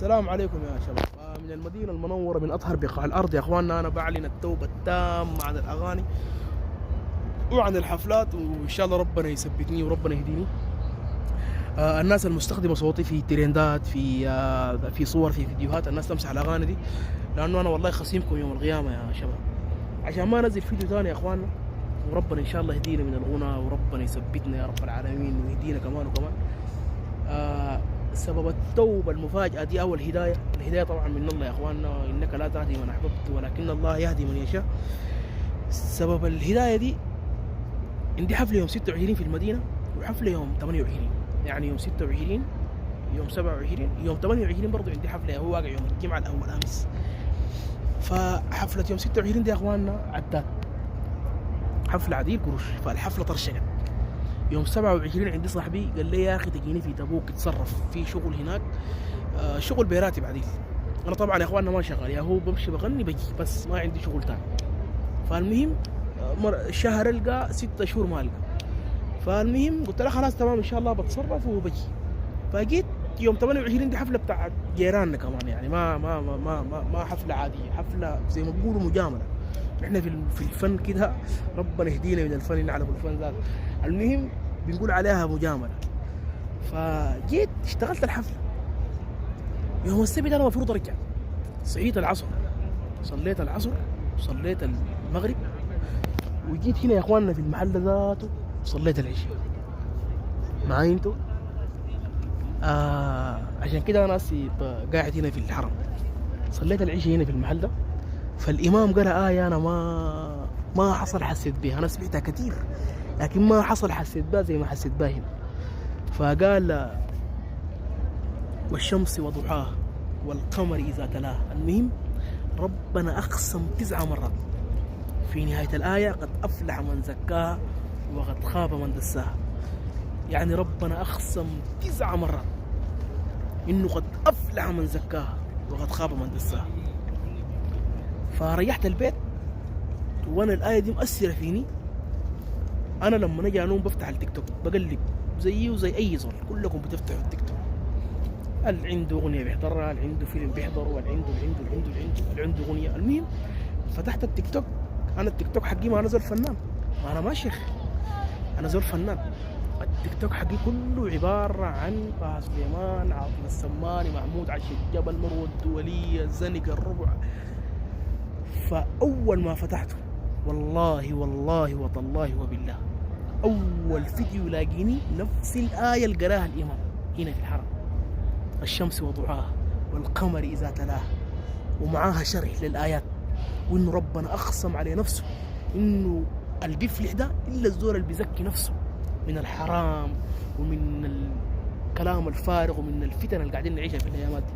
السلام عليكم يا شباب. من المدينة المنورة من أطهر بقاع الأرض يا أخواننا، أنا بعلن التوبة التامة عن الأغاني وعن الحفلات، وإن شاء الله ربنا يثبتني وربنا يهديني. الناس المستخدمة صوتي في ترندات، في صور، في فيديوهات، الناس تمسح الأغاني دي، لأنه أنا والله خصيمكم يوم القيامة يا شباب، عشان ما أنزل فيديو ثاني يا أخواننا. وربنا إن شاء الله يهدينا من الغنى، وربنا يثبتنا يا رب العالمين، ويهدينا كمان وكمان. سبب التوبة المفاجأة دي أو الهداية طبعا من الله يا أخواننا، إنك لا تهدي من أحببت ولكن الله يهدي من يشاء. سبب الهداية دي عندي حفلة يوم 26 في المدينة، وحفلة يوم 28، يعني يوم 26 يوم 27 يوم 28 برضو عندي حفلة، هو واقع يوم الجمعة الأول أمس. فحفلة يوم 26 دي يا أخواننا عداد حفلة عديل قروش، فالحفلة طرشقت. يوم 27 عندي صاحبي قال لي يا اخي تجيني في تبوك تتصرف في شغل هناك، شغل براتب عديل. انا طبعا يا اخواننا ما شغال، يا هو بمشي بغني بجي، بس ما عندي شغل تاني. فالمهم شهر القى 6 شهور ما القى. فالمهم قلت له خلاص تمام ان شاء الله بتصرف وبجي. فجيت يوم 28 دي حفله بتاعت جيراننا كمان، يعني ما حفله عاديه، حفله زي ما بيقولوا مجامله. احنا في الفن كده، ربنا يهدينا من الفن، نعلم الفن ذاته. المهم بنقول عليها مجامله. فجيت اشتغلت الحفله. يوم السبت انا المفروض ارجع، صحيت العصر، صليت العصر، صليت المغرب، وجيت هنا يا اخواننا في المحل ذاته صليت العشاء معاي انتو. عشان كده انا قاعد هنا في الحرم. صليت العشاء هنا في المحل ده. فالامام قرأ آية انا ما حصل حسيت بها، انا سمعتها كثير لكن ما حصل حسيت بها زي ما حسيت بها هنا. فقال والشمس وضحاها والقمر إذا تلاها. المهم ربنا أقسم 9 مرات في نهاية الآية: قد أفلح من زكاها وقد خاب من دساها. يعني ربنا أقسم 9 مرات إنه قد أفلح من زكاها وقد خاب من دساها. فريحت البيت وأنا الآية دي مؤثرة فيني. أنا لما نجي أنوم بفتح التيك توك بقلب زيي وزي أي زول، كلكم بتفتحوا التيك توك. اللي عنده أغنية بيحضرها، اللي عنده فيلم بيحضره، اللي عنده أغنية. المهم فتحت التيك توك. أنا التيك توك حقي ما أنا زول فنان، ما أنا ما شيخ، أنا زول فنان. التيك توك حقي كله عبارة عن طه سليمان، عاطف السماني، محمود عش الجبل، مروة الدولية، الزنق، الربع. فأول ما فتحته والله وطالله وبالله أول فيديو يلاقيني نفس الآية اللي قراها الإمام هنا في الحرم: الشمس وضحاها والقمر إذا تلاها، ومعاها شرح للآيات، وإنه ربنا أقسم عليه نفسه إنه اللي بيفلح ده إلا الزول اللي بيزكي نفسه من الحرام ومن الكلام الفارغ ومن الفتن اللي قاعدين نعيشها في الأيامات دي.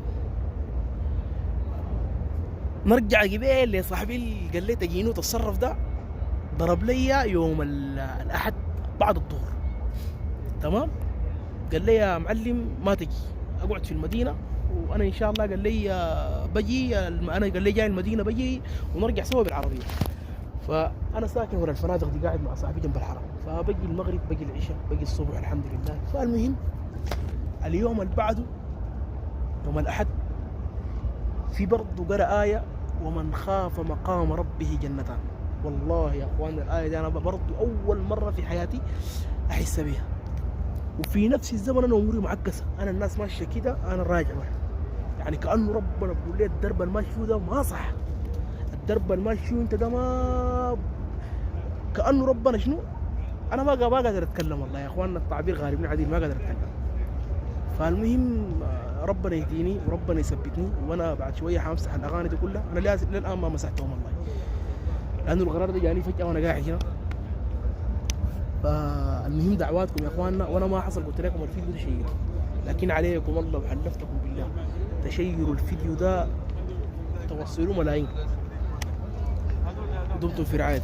نرجع قبيل لصاحبي اللي قال لي تجيني وتتصرف ده، ضرب لي يوم الأحد بعد الظهر، تمام؟ قال لي يا معلم ما تجي، اقعد في المدينه وانا ان شاء الله، قال لي بجي، انا قال لي جاي المدينه بجي ونرجع سوا بالعربيه. فانا ساكن ورا الفنادق دي، قاعد مع صاحبي جنب الحرم. فبجي المغرب، بجي العشاء، بجي الصبح، الحمد لله. فالمهم اليوم اللي بعده يوم الاحد في برضه قرأ آية: ومن خاف مقام ربه جنتان. والله يا اخوان الآية دي انا برضه اول مرة في حياتي احس بيها. وفي نفس الزمن انا اموري معكسه، انا الناس ماشيه كده انا راجع واحد، يعني كانه ربنا بيقول لي الدرب الماشي ده ما صح، الدرب الماشي انت ده ما، كانه ربنا شنو، انا ما قادر اتكلم والله يا اخواننا، التعبير غالبني عديل، ما قادر اتكلم. فالمهم ربنا يهديني وربنا يثبتني، وانا بعد شويه حامسح الاغاني دي كلها. انا لازم للان ما مسحتهم والله، لانه القرار ده جاني فجاه وانا قاعد هنا. فالمهم دعواتكم يا اخواننا، وانا ما حصل قلت لكم الفيديو ده شير، لكن عليكم الله وحلفتكم بالله تشيروا الفيديو ده، توصلوا ملايين. ودمتم في رعاية